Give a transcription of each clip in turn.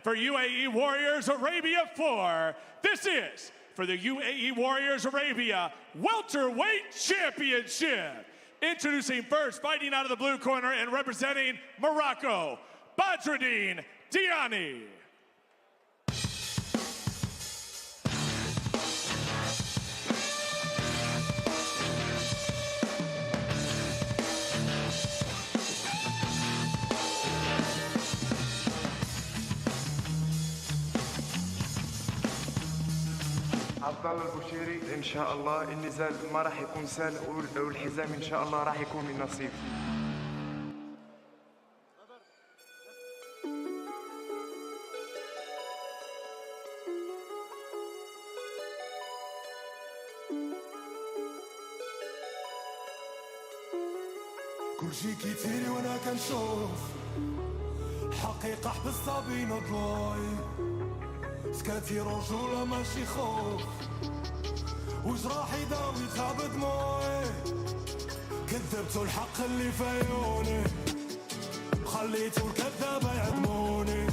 for UAE Warriors Arabia 4, this is for the UAE Warriors Arabia Welterweight Championship. Introducing first, fighting out of the blue corner and representing Morocco, Badreddine, Diani. عبدالله البوشهري ان شاء الله النزال ما راح يكون سهل والحزام ان شاء الله راح يكون من نصيب. كل شي كيتيري وانا كنشوف حقيقة حبستها بين ضلوعي سكاتي رجولة ماشي خوف وجراحي داويتها بدموعي كذبتو الحق اللي في عيوني خليتو الكذابة يعدموني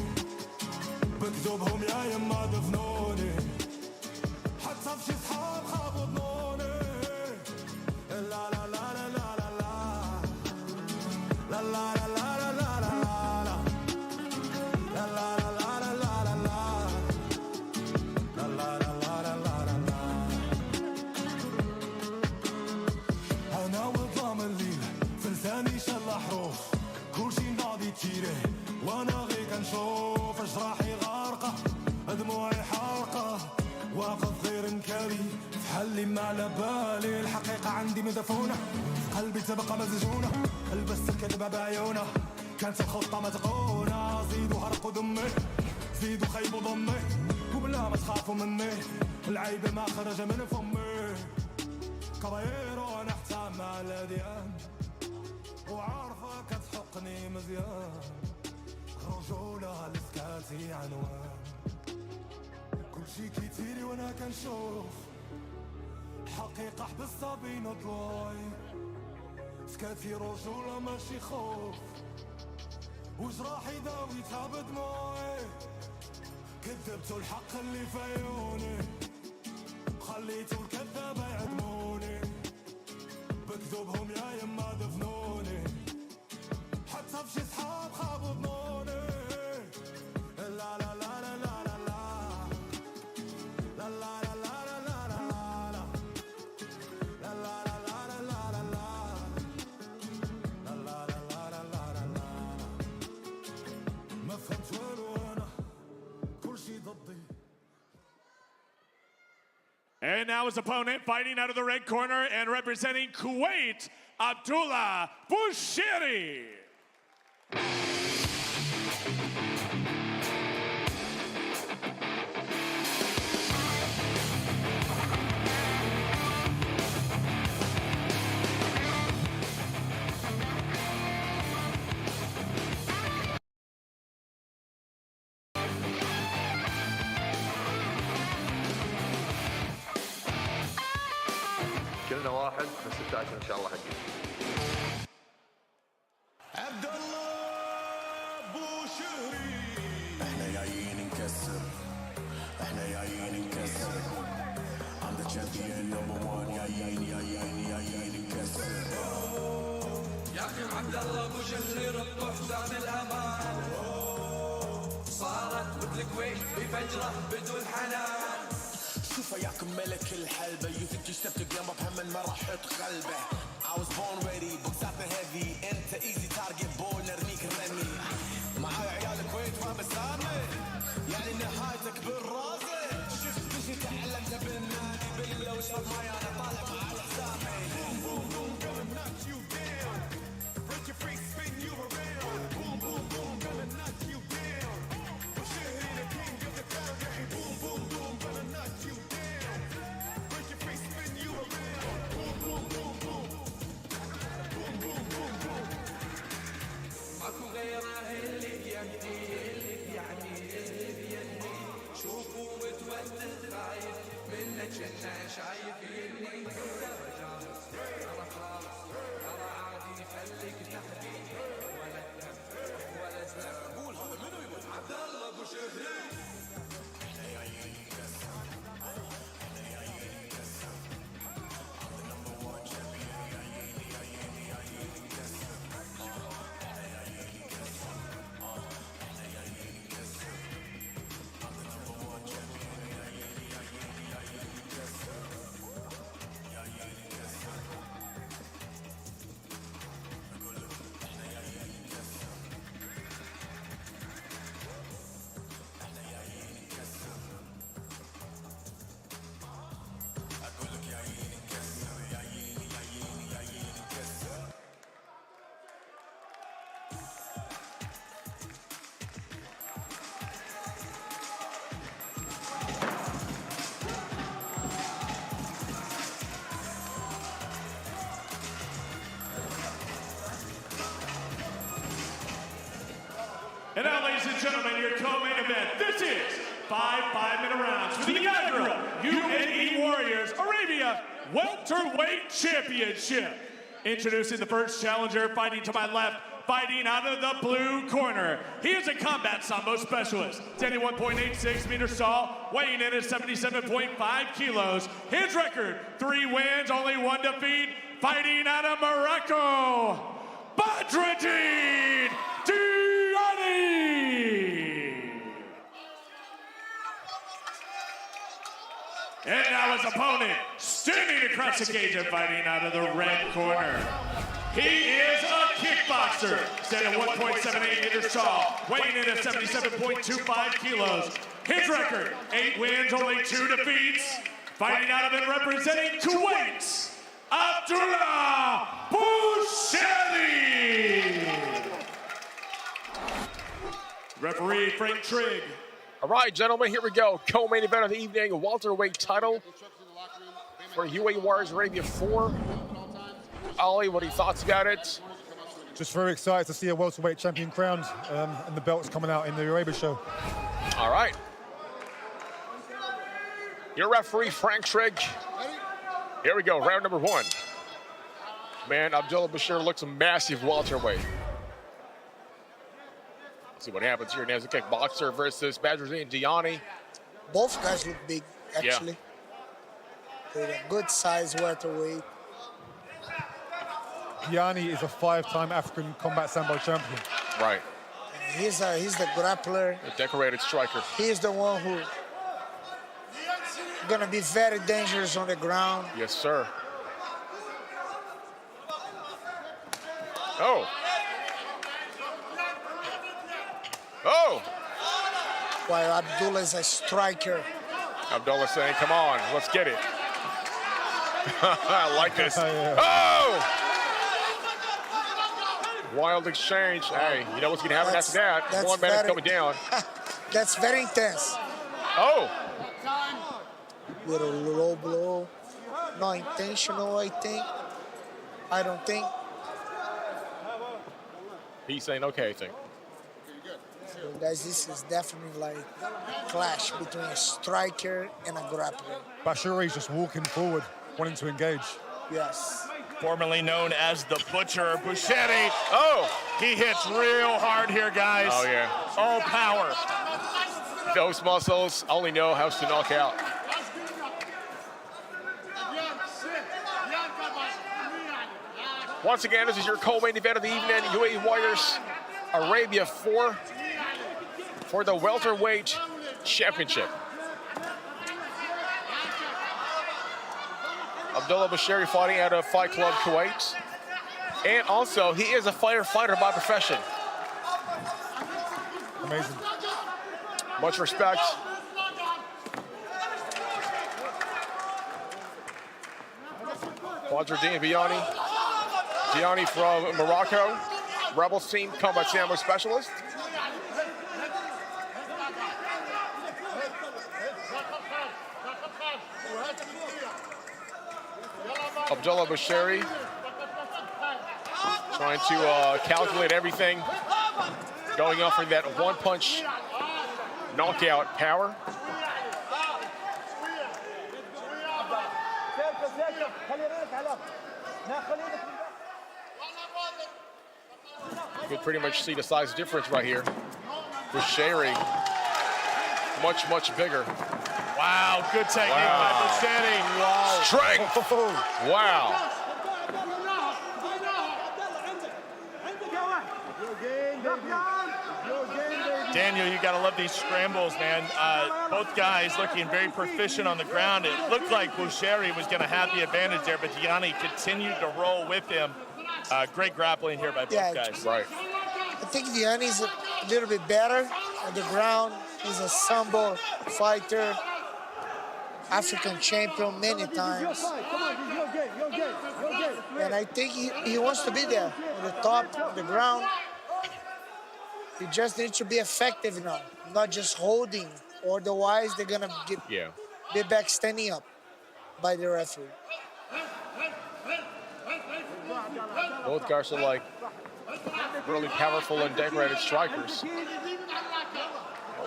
بكذوبهم يا يما دفنوني حتى في شي صحاب خابوا ظنوني لا لا لا لا لا لا لا لا وانا غير كنشوف جراحي غارقه دموعي حارقه واقف غير نكالي في حلي ما على بالي الحقيقه عندي مدفونه قلبي تبقى مسجونه لبست الكذبه بعيونه كانت الخطه متقونه زيدوا هرقوا دمي زيدوا خيبوا ضمي وبلا ما تخافوا مني العيب ما خرج من فمي كبايرو انا احتام على ديان وعارفه كتحقني مزيان رجولة لسكاتي عنوان كل شي كيتيري وانا كنشوف حقيقة حبستها بين ضلوعي سكاتي رجولة ماشي خوف وجراحي داويتها بدموعي كذبتو الحق اللي في عيوني خليتو الكذابة يعدموني بكذوبهم يا يما دفنوني حتى في شي صحاب خابوا ظنوني لا لا لا لا لا لا لا لا لا لا لا ما فهمت والو انا كل شي ضدي. And now his opponent fighting out of the red corner and representing Kuwait, Abdullah Boushehri. كلنا واحد بس 16 ان شاء الله حقي. عبد الله بوشهري احنا جايين نكسر احنا جايين نكسر I'm the champion number one جايين نكسر يا اخي عبد الله بوشهري ربطوا حزام الامان صارت مثل الكويت بفجره بدون حنان شوف ياكم ملك الحلبة you think you stepped again بحمل ما راح تقلبه I was born ready بوكساتنا heavy انت easy target boy نرميك الرمي معاي عيال الكويت ما بسامي يعني نهايتك بالرازي شفت شي تعلمت بالنادي بالله وشرب ماي انا طالع مع الحسامي boom boom boom gonna knock you down break your face spin you around boom boom boom gonna knock you down Boushehri the king of the crowd yeah boom boom boom gonna knock you down break your face spin you around boom boom boom boom boom boom boom boom ماكو غيره اللي بيدي اللي بيعني اللي بيدي شوفوا متوتر خايف منك انا شايف اللي ladies and gentlemen, your co-main event. This is 5 5-minute rounds for the inaugural UAE Warriors Arabia Welterweight Championship. Introducing the first challenger, fighting to my left, fighting out of the blue corner. He is a combat sambo specialist, 1.86 meters tall, weighing in at 77.5 kilos. His record, 3 wins, only 1 defeat, fighting out of Morocco, Badreddine Diani. And now his opponent, standing across the cage and fighting out of the red corner. He is a kickboxer, standing 1.78 meters tall, weighing in at 77.25 kilos. His record, 8 wins, only 2 defeats. Fighting out of and representing Kuwait, Abdullah Boushehri. Referee Frank Trigg. All right, gentlemen, here we go. Co-main event of the evening, welterweight title for UAE Warriors Arabia 4. Ali, what are your thoughts about it? Just very excited to see a welterweight champion crowned, and the belt's coming out in the Arabia show. All right. Your referee, Frank Trigg. Here we go, round number 1. Man, Abdullah Boushehri looks a massive welterweight. See what happens here. Now, kickboxer versus Badreddine Diani. Both guys look big, actually. Yeah. With a good size welterweight. Diani is a 5-time African combat sambo champion. Right. He's the grappler. A decorated striker. He's the one who gonna be very dangerous on the ground. Yes, sir. Oh. Oh! While Abdullah is a striker. Abdullah saying, come on, let's get it. I like this. Yeah. Oh! Wild exchange. Hey, you know what's going to happen after that? That's 1 minute's very- coming down. That's very intense. Oh! With a low blow. Not intentional, I think. I don't think. He's saying, okay, I think. So guys, this is definitely like a clash between a striker and a grappler. Boushehri's just walking forward, wanting to engage. Yes. Formerly known as the Butcher, Boushehri. Oh! He hits real hard here, guys. Oh, yeah. All power. Those muscles only know how to knock out. Once again, this is your co-main event of the evening. UAE Warriors Arabia 4 for the welterweight championship. Abdullah Boushehri fighting out of Fight Club Kuwait. And also, he is a fighter by profession. Amazing. Much respect. Badreddine Diani from Morocco, Rebels team, combat sambo specialist. Abdullah Boushehri trying to calculate everything, going off for that one-punch knockout power. You can pretty much see the size difference right here. Boushehri, much bigger. Wow, good technique by Boushehri. Wow. Strength. Wow. Daniel, you gotta love these scrambles, man. Both guys looking very proficient on the ground. It looked like Boushehri was gonna have the advantage there, but Diani continued to roll with him. Great grappling here by both guys. Right. I think Diani's a little bit better on the ground. He's a sambo fighter, African champion many times. And I think he wants to be there on the top, on the ground. He just needs to be effective now, not just holding. Otherwise, they're gonna be back standing up by the referee. Both guys are like really powerful and decorated strikers.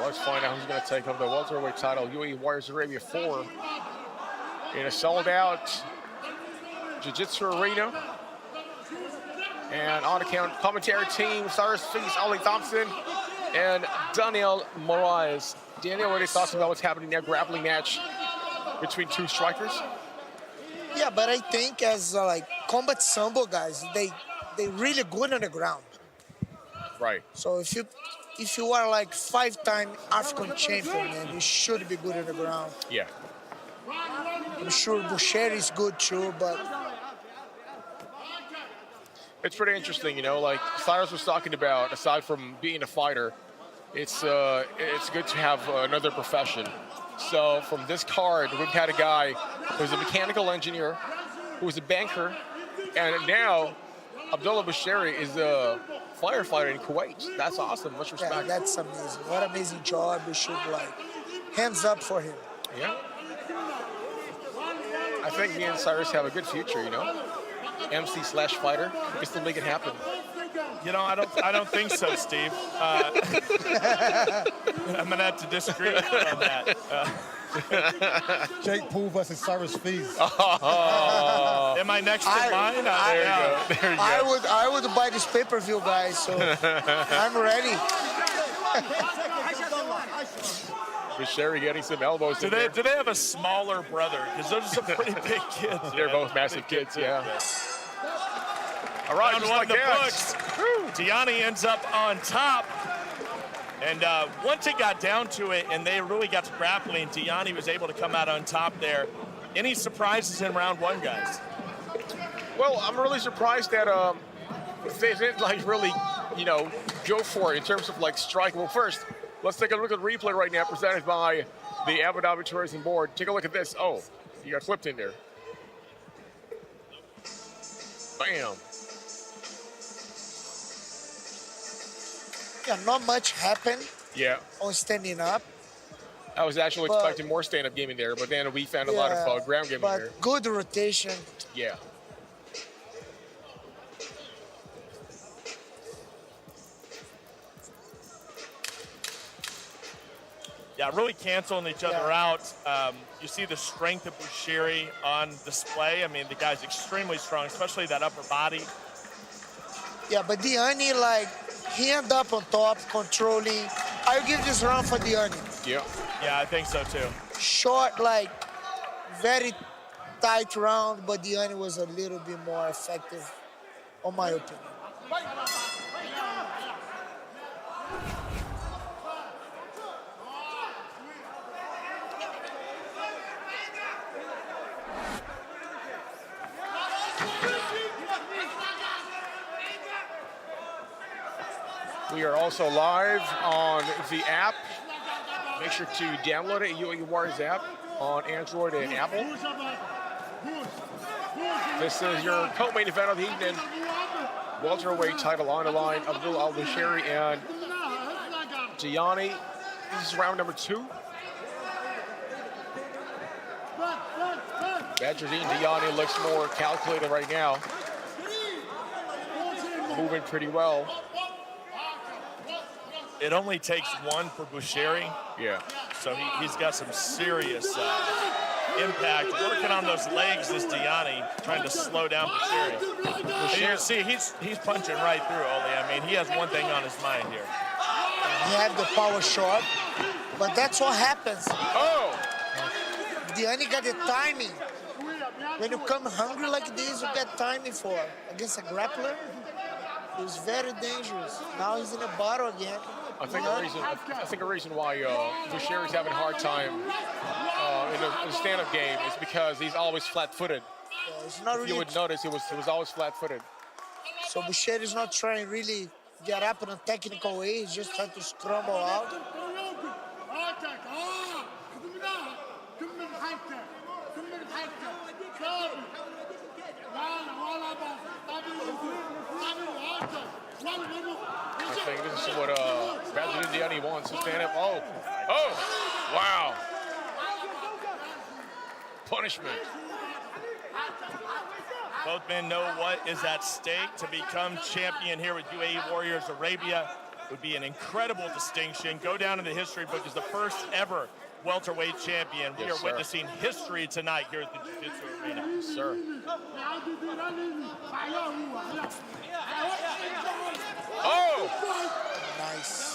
Let's find out who's going to take home the welterweight title. UAE Warriors Arabia 4 in a sold-out jiu-jitsu arena. And on account commentary team, Cyrus Feast, Ollie Thompson, and Daniel Moraes. Daniel, what are your thoughts about what's happening in that grappling match between two strikers? Yeah, but I think as like combat sambo guys, they really good on the ground. Right. So if you are like 5-time African champion, man, you should be good on the ground. Yeah. I'm sure Boushehri is good too, but it's pretty interesting, you know, like Cyrus was talking about, aside from being a fighter, it's good to have another profession. So from this card, we've had a guy who's a mechanical engineer, who's a banker, and now Abdullah Boushehri is a firefighter in Kuwait. That's awesome. Much respect. yeah, that's amazing. What an amazing job. We should like hands up for him. Yeah. I think me and Cyrus have a good future, you know. MC/fighter. We can still make it happen. You know, I don't think so, Steve. I'm gonna have to disagree with you on that. Jake Paul versus Cyrus Feast. Am I next in line? There you go. There you go. I would buy this pay-per-view, guys. So I'm ready. Boushehri getting some elbows Do in there. they have a smaller brother? Because those are some pretty big kids. They're man. both massive kids, yeah. All right, Round just one like the down. books. Diani ends up on top. And once it got down to it and they really got to grappling, Diani was able to come out on top there. Any surprises in round one, guys? Well, I'm really surprised that they didn't like really, you know, go for it in terms of like striking. Well, first, let's take a look at the replay right now presented by the Abu Dhabi Tourism Board. Take a look at this. Oh, you got flipped in there. Bam. Yeah, not much happened Yeah. on standing up. I was actually But- expecting more stand-up gaming there, but then we found a lot of ground gaming but there. good rotation. Yeah. Yeah, really canceling each other out. You see the strength of Boushehri on display. I mean, the guy's extremely strong, especially that upper body. Yeah, but Diani, like, he ended up on top, controlling. I'll give this round for Diani. Yeah. Yeah, I think so too. Short, like, very tight round, but Diani was a little bit more effective, on my opinion. We are also live on the app. Make sure to download it, UAE Warriors app, on Android and Apple. This is your co-main event of the evening. Welterweight title on the line. Abdullah Boushehri and Diani. This is round number 2. Badreddine Diani looks more calculated right now. Moving pretty well. It only takes one for Boushehri. Yeah. So he's got some serious impact. Working on those legs is Diani, trying to slow down Boushehri. You see, he's punching right through, Oli. I mean, he has one thing on his mind here. He had the power shot, but that's what happens. Oh! Diani got the timing. When you come hungry like this, you get timing for. Against a grappler, it was very dangerous. Now he's in a battle again. I think a reason why Boushehri's having a hard time in the stand-up game is because he's always flat-footed. Yeah, it's not really. You would notice he was always flat-footed. So Boushehri is not trying really get up in a technical way. He's just trying to scramble out. I think this is what Badreddine Diani wants to stand up. Oh, wow. Punishment. Both men know what is at stake to become champion here with UAE Warriors Arabia. would be an incredible distinction. Go down in the history book as the first ever welterweight champion. We are witnessing history tonight here at the Jiu-Jitsu Arena. Yes, sir. Oh! Nice.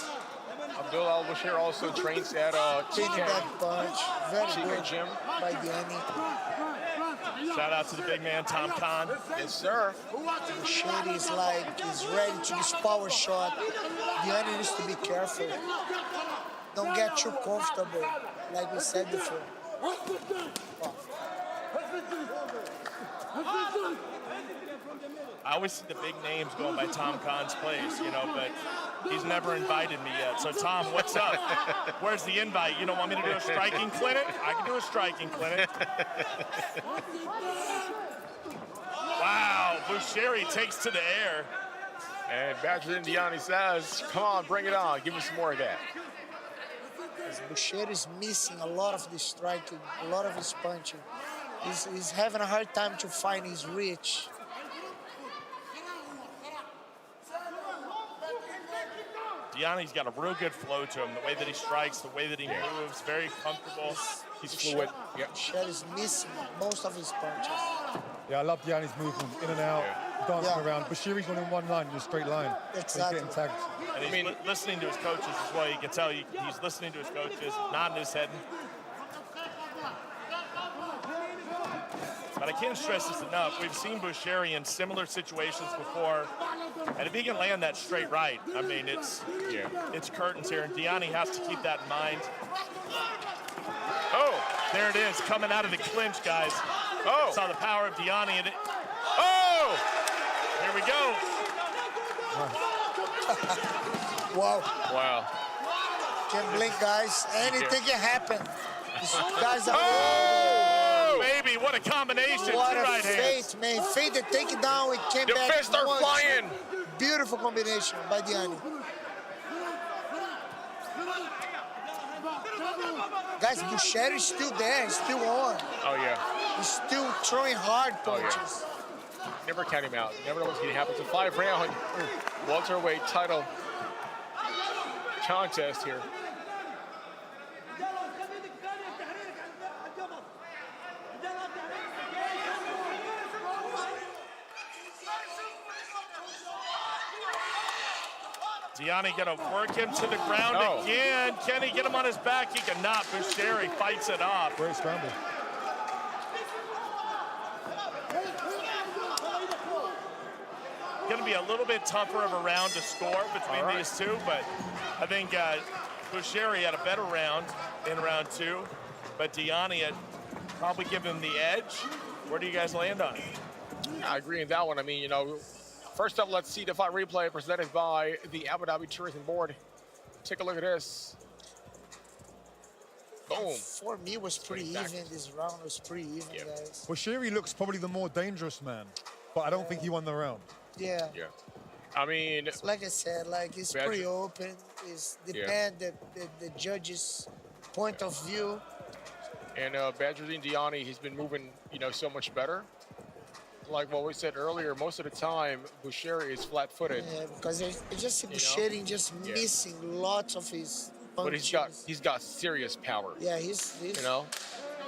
Abdullah Boushehri also trains at Taking that punch. Very good Gym by Diani. Shout out to the big man, Tom Khan. Yes, sir. Boushehri is like, he's ready to this power shot. Diani needs to be careful. Don't get too comfortable, like we said before. I always see the big names going by Tom Khan's place, you know, but he's never invited me yet. So, Tom, what's up? Where's the invite? You don't want me to do a striking clinic? I can do a striking clinic. Wow, Boushehri takes to the air. And Badreddine Diani says, come on, bring it on. Give me some more of that. Boushehri is missing a lot of the striking, a lot of his punching. He's having a hard time to find his reach. Diani's got a real good flow to him. The way that he strikes, the way that he moves, very comfortable. He's fluid. Boushehri is missing most of his punches. Yeah, I love Diani's movement, in and out, dancing around. Boushehri's going in one line, in a straight line. Exactly. He's getting tagged. And he's listening to his coaches as well. You can tell he's listening to his coaches, nodding his head. But I can't stress this enough. We've seen Boushehri in similar situations before. And if he can land that straight right, I mean, it's curtains here. And Diani has to keep that in mind. Oh, there it is, coming out of the clinch, guys. Oh. Saw the power of Diani in it. Oh! Here we go. Wow. Wow. Can't blink, guys. Anything can happen. These guys are Baby, what a combination. what Two a right hands. fate, man. Fate to take it down. It came Your back. fists are once. flying. Beautiful combination by Diani. Guys, Boushehri is still there. He's still on. Oh, yeah. He's still throwing hard punches. Never count him out. Never know what's going to happen. It's a 5-round welterweight title contest here. Diani gonna work him to the ground again. Can he get him on his back? He cannot. Boushehri fights it off. Great scramble. Gonna be a little bit tougher of a round to score between these two, but I think Boushehri had a better round in round two, but Diani had probably given him the edge. Where do you guys land on it? I agree in that one. I mean, you know, first up, let's see the fight replay presented by the Abu Dhabi Tourism Board. Take a look at this. Boom. For me, it was pretty even. This round was pretty even, guys. Boushehri looks probably the more dangerous man, but I don't think he won the round. Yeah. Yeah. I mean, Like I said, like it's pretty open. It's depend the judge's point of view. and Badreddine Diani, he's been moving, you know, so much better. Like what we said earlier, most of the time, Boushehri is flat-footed. Yeah, because I just see Boushehri just missing lots of his punches. But he's got serious power. Yeah, he's you know,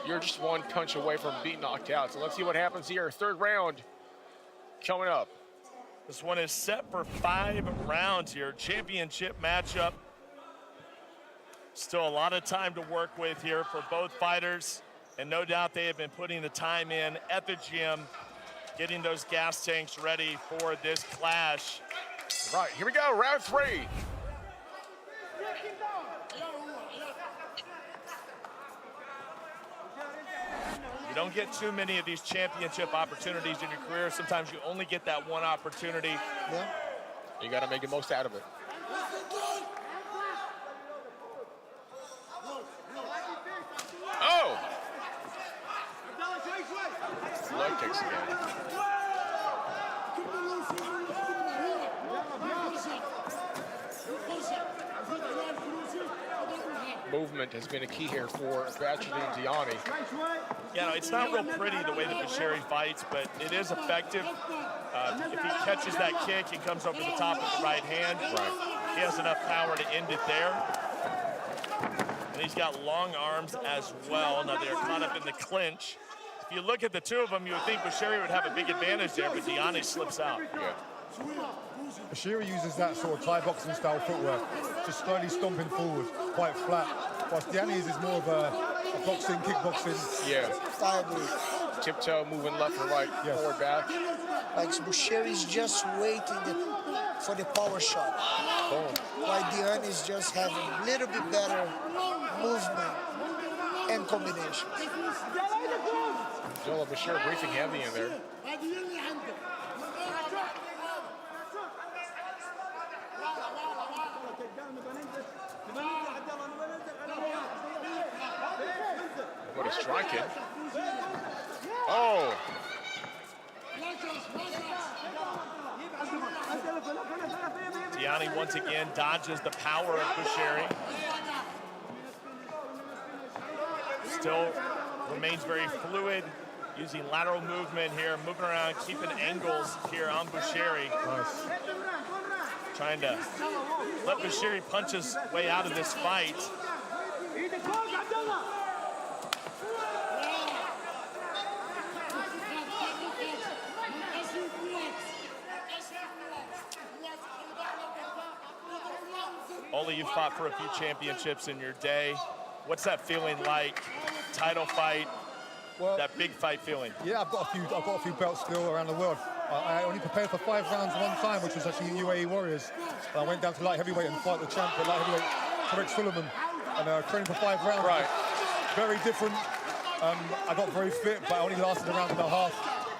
you're just one punch away from being knocked out. So let's see what happens here. Third round coming up. This one is set for 5 rounds here. Championship matchup. Still a lot of time to work with here for both fighters. And no doubt they have been putting the time in at the gym, getting those gas tanks ready for this clash. Right, here we go, round 3. You don't get too many of these championship opportunities in your career. Sometimes you only get that one opportunity. Yeah. You got to make the most out of it. Oh! Leg kicks again. Movement has been a key here for Badreddine Diani. Yeah, no, it's not real pretty the way that Boushehri fights, but it is effective. If he catches that kick, he comes over the top with the right hand. Right. he has enough power to end it there. And he's got long arms as well. Now they're caught up in the clinch. If you look at the two of them, you would think Boushehri would have a big advantage there, but Diani slips out. Yeah. Boushehri uses that sort of Thai boxing style footwork, just slowly stomping forward, quite flat. Whilst Diani uses more of a boxing, kickboxing. Yeah. I agree. Tiptoe, moving left and right, forward, back. Like Boushehri's just waiting for the power shot. While Diani is just having a little bit better movement and combination. Abdullah Boushehri breathing heavy in there. What he's striking. Oh. Diani once again dodges the power of Boushehri. Still remains very fluid, using lateral movement here, moving around, keeping angles here on Boushehri. Nice. Trying to let Boushehri punch his way out of this fight. Only you fought for a few championships in your day. What's that feeling like? Title fight, Well, that big fight feeling. Yeah, I've got a few belts still around the world. I only prepared for 5 rounds one time, which was actually UAE Warriors. I went down to light heavyweight and fought the champ at light heavyweight, Tarek Suleiman, and trained for 5 rounds. Right. Very different. I got very fit, but I only lasted a round and a half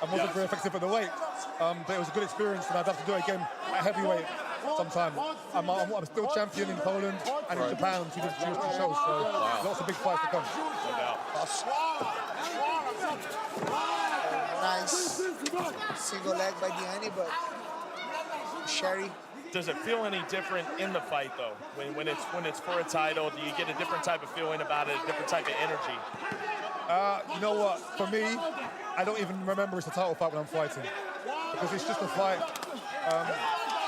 and wasn't very effective at the weight. But it was a good experience, and I'd have to do it again at heavyweight sometime. I'm still champion in Poland and in Japan on two different shows, so lots of big fights to come. Nice single leg by Diani, but Boushehri. Does it feel any different in the fight though? When it's for a title, do you get a different type of feeling about it, a different type of energy? You know what? For me, I don't even remember it's a title fight when I'm fighting, because it's just a fight.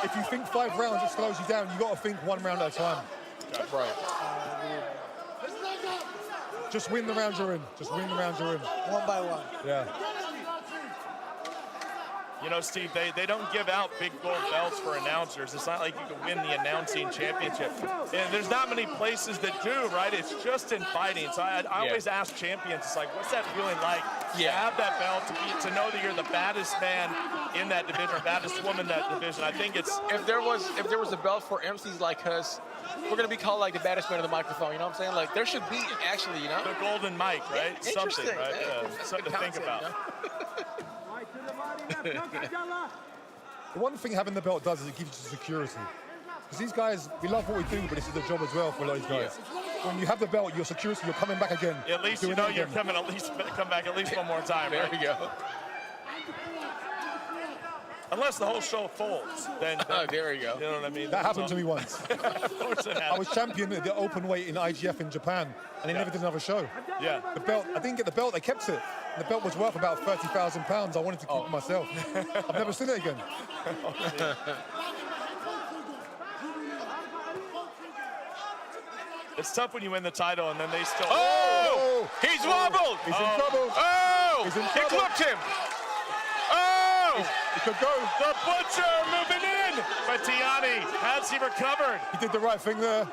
If you think 5 rounds, it slows you down. You got to think 1 round at a time. Right. Just win the rounds you're in. Just win the rounds you're in. One by one. Yeah. You know, Steve, they don't give out big gold belts for announcers. It's not like you can win the announcing championship. And there's not many places that do, right? It's just in fighting. So I always ask champions, it's like, what's that feeling like? To have that belt, to know that you're the baddest man in that division, or baddest woman in that division. I think it's... If there was a belt for MCs like us, we're gonna be called like the baddest man of the microphone. You know what I'm saying? Like there should be actually, you know, the golden mic, right? Interesting. Something, right? Yeah. Something to think about. The one thing having the belt does is it gives you security. Because these guys, we love what we do, but this is the job as well for a lot of these guys. When you have the belt, your security, you're coming back again. At least you know you're coming come back at least one more time. There we go. Unless the whole show folds, then there you go. You know what I mean? That happened to me once. Of course it happened. I was champion at the open weight in IGF in Japan, and they never did another show. Yeah. The belt, I didn't get the belt, they kept it. And the belt was worth about £30,000. I wanted to keep it myself. I've never seen it again. It's tough when you win the title and then they still... Oh! He's wobbled! He's in trouble. Oh! He's in He trouble. clipped him! Oh! He could go. The Butcher moving in! But Diani, has he recovered? He did the right thing there.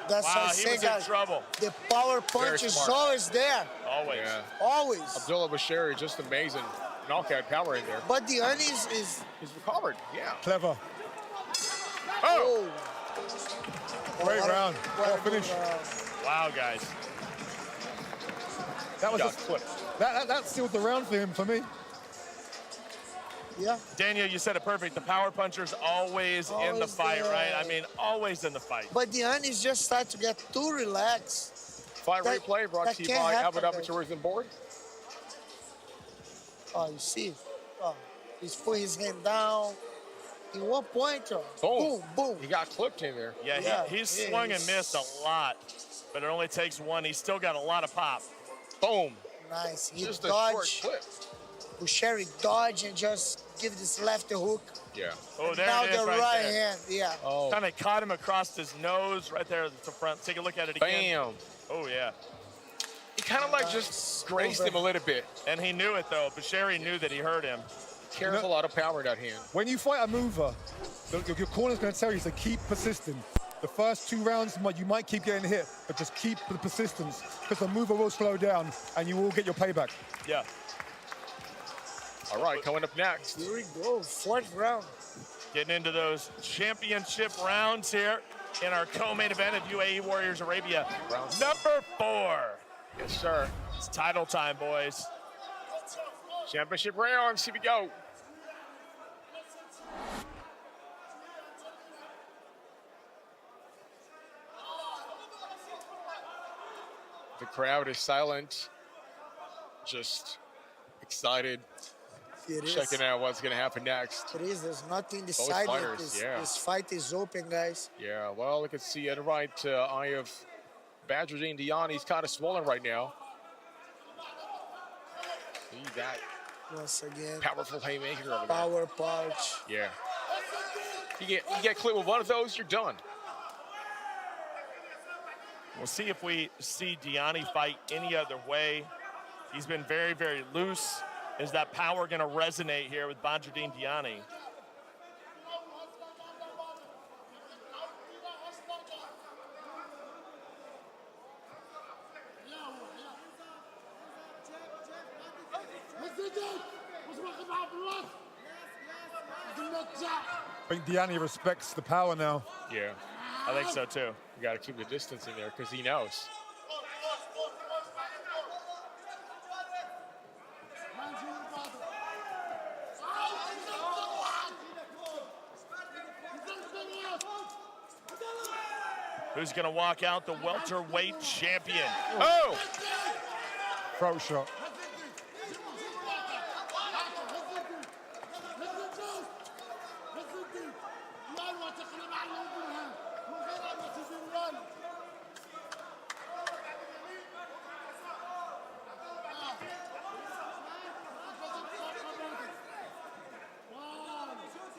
That's Wow, why I he say, was in guys, trouble. the power punch is smart. always there. Always. Yeah. Always. Abdullah Boushehri, just amazing knockout power in there. But Diani is He's recovered. Yeah. Clever. Oh! Great round. what a What a finish. good round. Wow, guys. That was Got just, clipped. that sealed the round for him, for me. Yeah. Daniel, you said it perfect. The power puncher's always in the Always fight, there. right? I mean, always in the fight. But Diani's just starting to get too relaxed. Fight That- replay brought that to you can't by happen, Abu Dhabi guys. Tourism Board. Oh, you see? Oh, he's put his hand down. In one point, Boom. boom, boom. He got clipped in there. Yeah, Yeah, he's yeah, swung and he's- missed a lot, but it only takes one. He's still got a lot of pop. Boom. Nice. He Just a short dodged. clip. Boushehri dodge and just give this left hook. Yeah. Oh, there Now it is the right right there. hand, yeah. Oh. Kind of caught him across his nose right there at the front. Take a look at it again. Bam. Oh, yeah. He kind of like just grazed him a little bit. And he knew it, though. Boushehri knew that he hurt him. Carries a lot of power in that hand. When you fight a mover, your corner's going to tell you to keep persisting. The first 2 rounds, you might keep getting hit, but just keep the persistence because the mover will slow down and you will get your payback. Yeah. All right, coming up next. Here we go, 4th round. Getting into those championship rounds here in our co-main event of UAE Warriors Arabia. Number 4. Yes, sir. It's title time, boys. Championship rounds, here we go. The crowd is silent, just excited, checking out what's going to happen next. It is. There's nothing decided. fighters, This fight is open, guys. Yeah, well, you can see at the right eye of Badreddine Diani. He's kind of swollen right now. See that Once again, powerful haymaker over there. power punch. Yeah. You get clipped with one of those, you're done. We'll see if we see Diani fight any other way. He's been very, very loose. Is that power going to resonate here with Badreddine Diani? I think Diani respects the power now. Yeah. I think so, too. You got to keep the distance in there because he knows. Who's going to walk out the welterweight champion? Oh! Throat shot.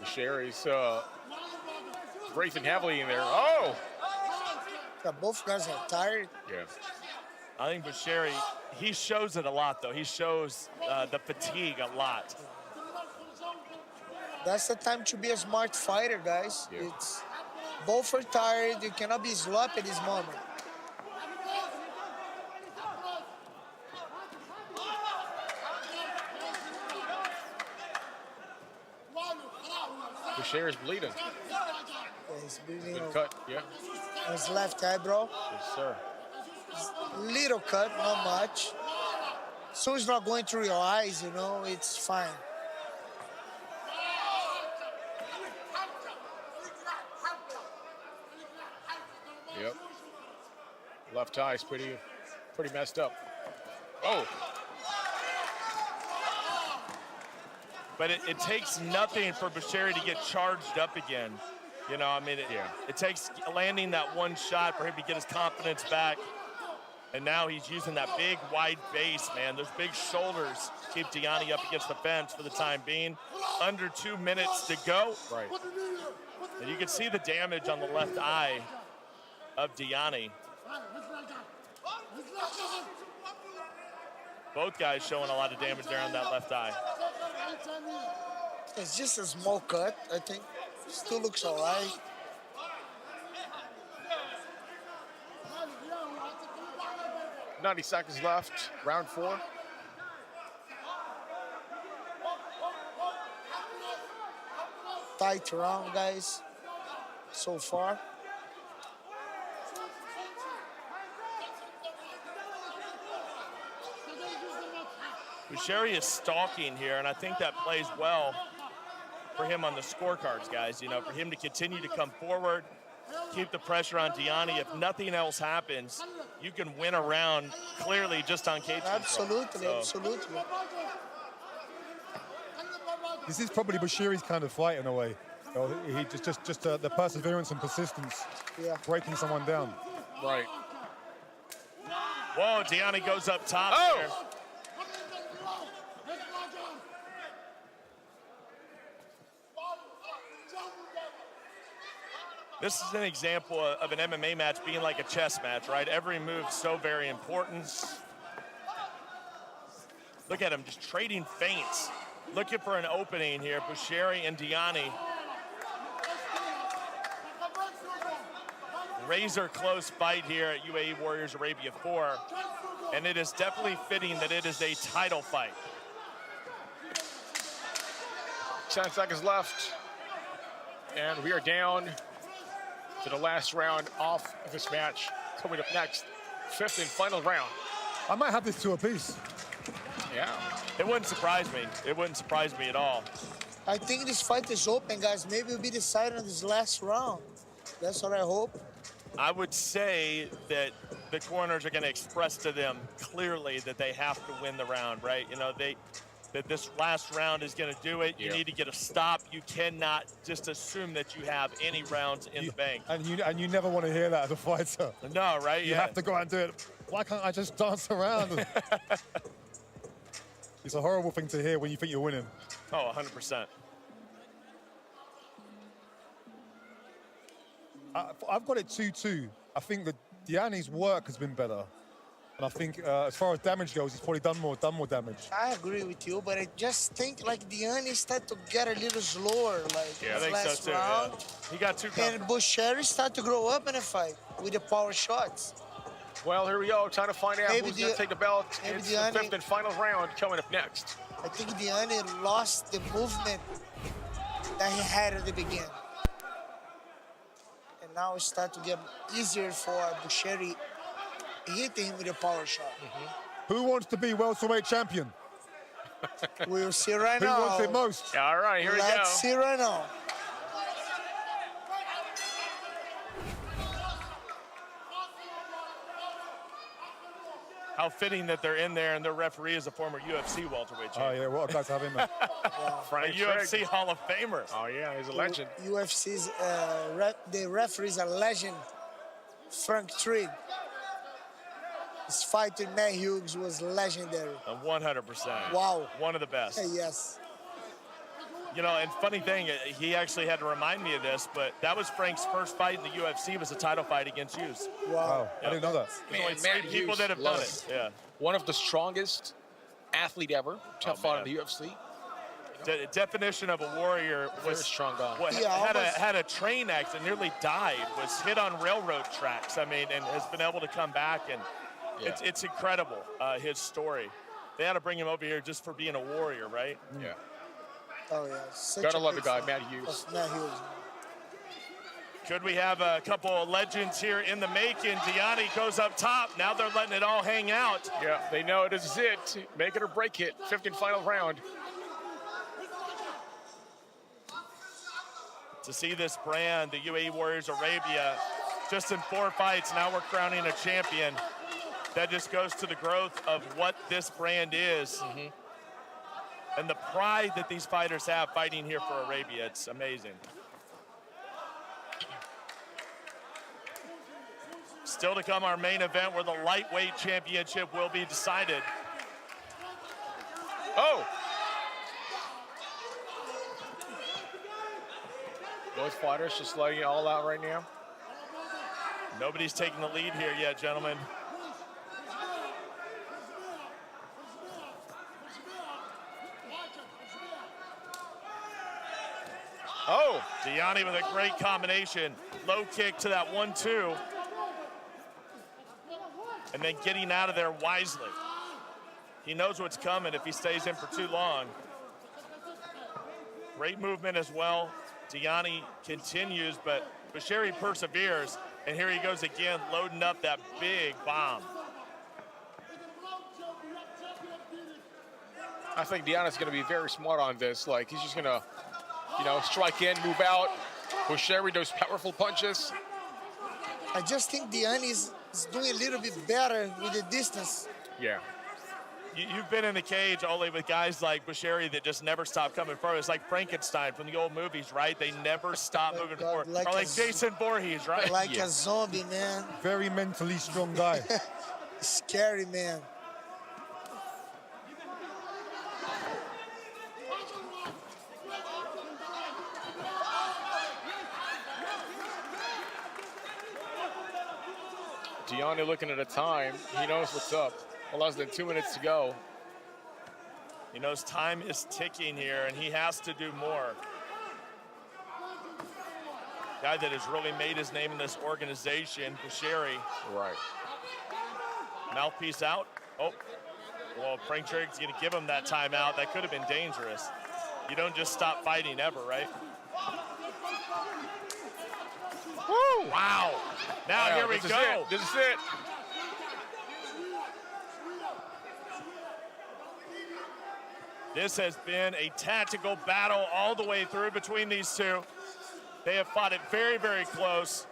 Boushehri's breathing heavily in there. Oh! Yeah, both guys are tired. Yeah. I think Boushehri, he shows it a lot, though. He shows the fatigue a lot. That's the time to be a smart fighter, guys. Yeah. It's both are tired. You cannot be sloppy at this moment. Boushehri's bleeding. Yeah, he's bleeding Good cut, yeah. on his left eyebrow. Yes, sir. Little cut, not much. So it's not going through your eyes, you know, it's fine. Yep. Left eye is pretty messed up. Oh. But it takes nothing for Boushehri to get charged up again. You know, I mean, it takes landing that one shot for him to get his confidence back. And now he's using that big, wide base, man. Those big shoulders keep Diani up against the fence for the time being. Under 2 minutes to go. Right. And you can see the damage on the left eye of Diani. Both guys showing a lot of damage there on that left eye. It's just a small cut, I think. Still looks all right. $90 seconds left, round 4. Tight round, guys, so far. Boushehri is stalking here, and I think that plays well for him on the scorecards, guys. You know, for him to continue to come forward, keep the pressure on Diani. If nothing else happens, you can win a round clearly just on cage control. Absolutely, absolutely. This is probably Boushehri's kind of fight in a way. You know, he just the perseverance and persistence, breaking someone down. Right. Whoa, Diani goes up top there. This is an example of an MMA match being like a chess match, right? Every move so very important. Look at him just trading feints. Looking for an opening here, Boushehri and Diani. Razor close fight here at UAE Warriors Arabia 4. And it is definitely fitting that it is a title fight. 10 seconds left. And we are down to the last round off of this match. Coming up next, 5th and final round. I might have this to a piece. Yeah. It wouldn't surprise me. It wouldn't surprise me at all. I think this fight is open, guys. Maybe it'll be decided in this last round. That's what I hope. I would say that the corners are going to express to them clearly that they have to win the round, right? You know, that this last round is going to do it. You need to get a stop. You cannot just assume that you have any rounds in the bank. And you never want to hear that as a fighter. No, right? You have to go out and do it. Why can't I just dance around? It's a horrible thing to hear when you think you're winning. Oh, 100%. I've got it 2-2. I think that Diani's work has been better. And I think as far as damage goes, he's probably done more damage. I agree with you, but I just think like Diani started to get a little slower, like I think last so too. round. Yeah. He got too And Boushehri started to grow up in the fight with the power shots. Well, here we go. Time to find out who's going to take the belt. It's the Diani, 5th and final round coming up next. I think Diani lost the movement that he had at the beginning. And now it starts to get easier for Boushehri hitting him with a power shot. Who wants to be welterweight champion? We'll see right now. Who wants it most? All right, here we go. Let's see right now. How fitting that they're in there and their referee is a former UFC welterweight champion. Oh, yeah, what a guy to have him. A UFC Hall of Famer. Oh, yeah, he's a legend. UFC's, the referee's a legend, Frank Trigg. His fight with Matt Hughes was legendary. 100%. Wow. One of the best. Yes. You know, and funny thing, he actually had to remind me of this, but that was Frank's first fight in the UFC, was a title fight against Hughes. Wow, I didn't know that. Man, Only Matt three people Hughes, that have love done it. Yeah. One of the strongest athlete ever to have fought in the UFC. The definition of a warrior was Very strong guy. Had a train accident, nearly died, was hit on railroad tracks. I mean, and has been able to come back, and it's incredible, his story. They had to bring him over here just for being a warrior, right? Yeah. Oh, yeah. Gotta love the guy, Matt Hughes. Matt Hughes. Could we have a couple of legends here in the making? Diani goes up top. Now they're letting it all hang out. Yeah, they know this is it. Make it or break it. 5th and final round. To see this brand, the UAE Warriors Arabia, just in 4 fights, now we're crowning a champion. That just goes to the growth of what this brand is. And the pride that these fighters have fighting here for Arabia. It's amazing. Still to come, our main event where the lightweight championship will be decided. Oh! Both fighters just letting it all out right now. Nobody's taking the lead here yet, gentlemen. Oh, Diani with a great combination. Low kick to that 1-2. And then getting out of there wisely. He knows what's coming if he stays in for too long. Great movement as well. Diani continues, but Boushehri perseveres. And here he goes again, loading up that big bomb. I think Diani's going to be very smart on this. Like, he's just going to, you know, strike in, move out. Boushehri, those powerful punches. I just think Diani is doing a little bit better with the distance. Yeah. You've been in the cage, Ole, with guys like Boushehri that just never stop coming forward. It's like Frankenstein from the old movies, right? They never stop moving forward. Or like Jason Voorhees, right? Like a zombie, man. Very mentally strong guy. Scary, man. Diani looking at a time. He knows what's up. Well, less than 2 minutes to go. He knows time is ticking here, and he has to do more. Guy that has really made his name in this organization, Boushehri. Right. Mouthpiece out. Oh, well, Frank Triggs going to give him that timeout. That could have been dangerous. You don't just stop fighting ever, right? Woo! Wow. Now here we go. This is it. This has been a tactical battle all the way through between these two. They have fought it very, very close.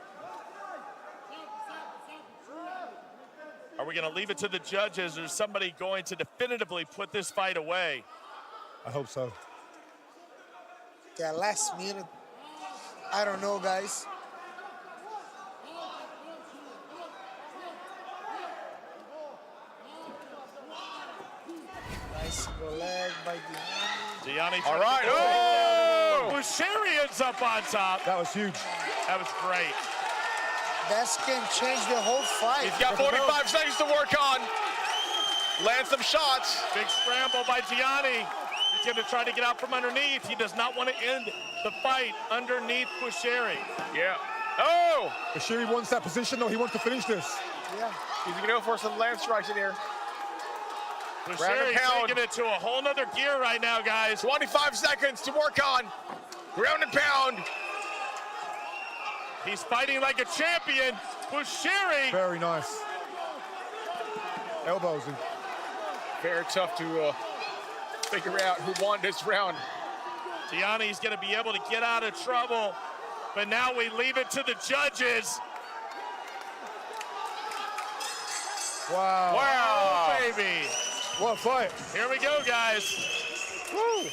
Are we going to leave it to the judges, or is somebody going to definitively put this fight away? I hope so. Yeah, last minute. I don't know, guys. Nice single leg by Diani. Diani. All right. Oh! Boushehri ends up on top. That was huge. That was great. That can change the whole fight. He's got 45 seconds to work on. Land some shots. Big scramble by Diani. He's going to try to get out from underneath. He does not want to end the fight underneath Boushehri. Yeah. Oh! Boushehri wants that position, though. He wants to finish this. Yeah. He's going to go for some land strikes in here. Boushehri taking it to a whole nother gear right now, guys. 25 seconds to work on. Ground and pound. He's fighting like a champion. Boushehri. Very nice. Elbows. Very tough to figure out who won this round. Diani's going to be able to get out of trouble, but now we leave it to the judges. Wow. Wow, oh, baby. What a fight. Here we go, guys. Woo.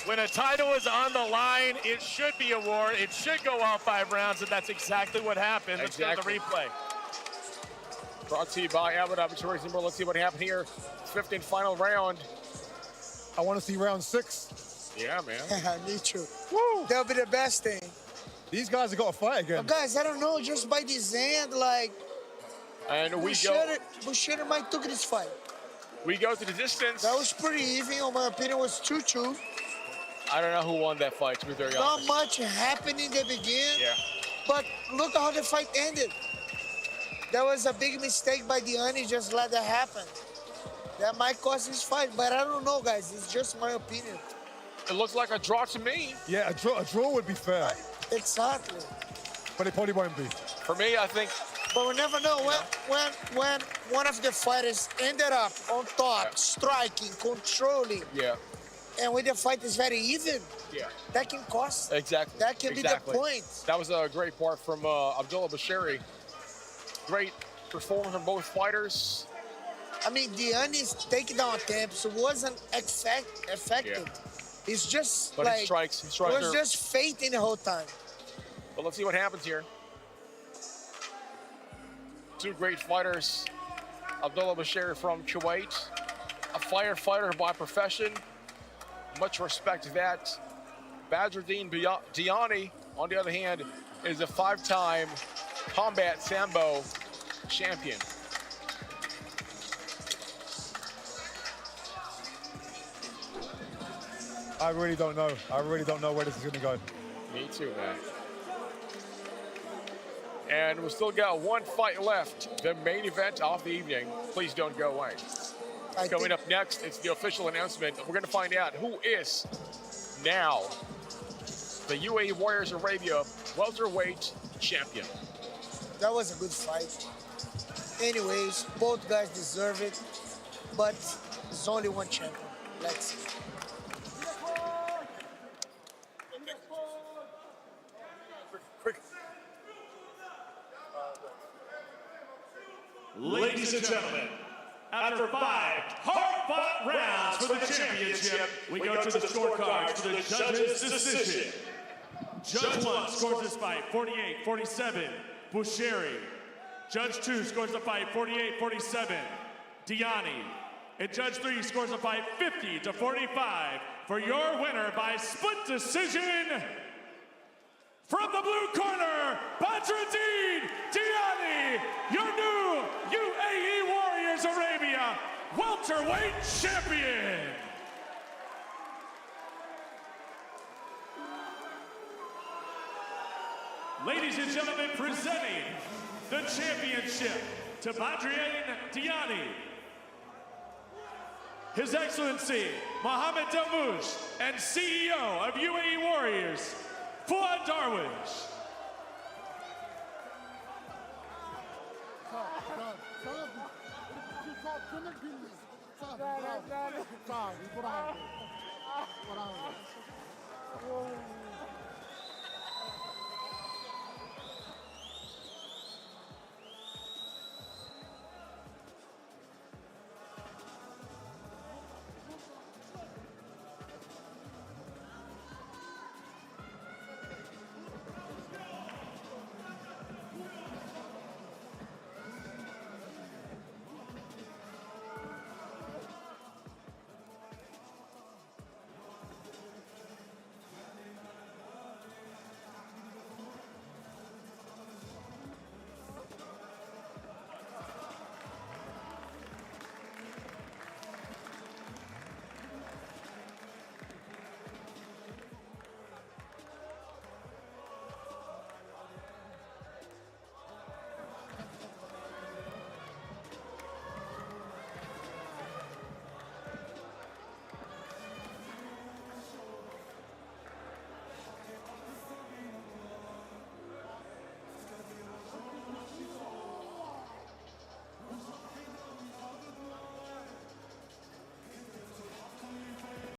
When a title is on the line, it should be a war. It should go all 5 rounds, and that's exactly what happened. Let's go to the replay. Brought to you by Abu Dhabi Tourism. Let's see what happened here. 5th and final round. I want to see round 6. Yeah, man. Me too. Woo. That'll be the best thing. These guys have got to fight again. But guys, I don't know, just by this end, like, And Boushehri might took this fight. We go to the distance. That was pretty even, in my opinion, was 2-2. I don't know who won that fight, to be very honest. Not much happened in the beginning. Yeah. But look at how the fight ended. That was a big mistake by Diani, just let that happen. That might cost his fight, but I don't know, guys. It's just my opinion. It looks like a draw to me. Yeah, a draw would be fair. Exactly. But it probably won't be. For me, I think. But we never know. When one of the fighters ended up on top, striking, controlling, and when the fight is very even, that can cost. Exactly. That can be the point. That was a great part from Abdullah Boushehri. Great performance from both fighters. I mean, Diani's takedown attempts wasn't effective. It's just but like he strikes it was just fainting the whole time. But let's see what happens here. 2 great fighters. Abdullah Boushehri from Kuwait, a firefighter by profession. Much respect to that. Badreddine Diani, on the other hand, is a 5-time combat sambo champion. I really don't know. I really don't know where this is going to go. Me too, man. And we still got 1 fight left, the main event of the evening. Please don't go away. Coming up next, it's the official announcement. We're going to find out who is now the UAE Warriors Arabia welterweight champion. That was a good fight. Anyways, both guys deserve it, but there's only one champion. Let's see. Ladies and gentlemen, after 5 hard-fought rounds for the championship, we go to the scorecards for the judges' decision. Judge 1 scores this fight 48-47, Boushehri. Judge 2 scores the fight 48-47, Diani. And Judge 3 scores the fight 50-45 for your winner by split decision. From the blue corner, Badreddine Diani. Diani, your new UAE Warriors Arabia welterweight champion. Ladies and gentlemen, presenting the championship to Badreddine Diani, His Excellency Mohammed Dammouche and CEO of UAE Warriors, Fuad Darwish. Bravo.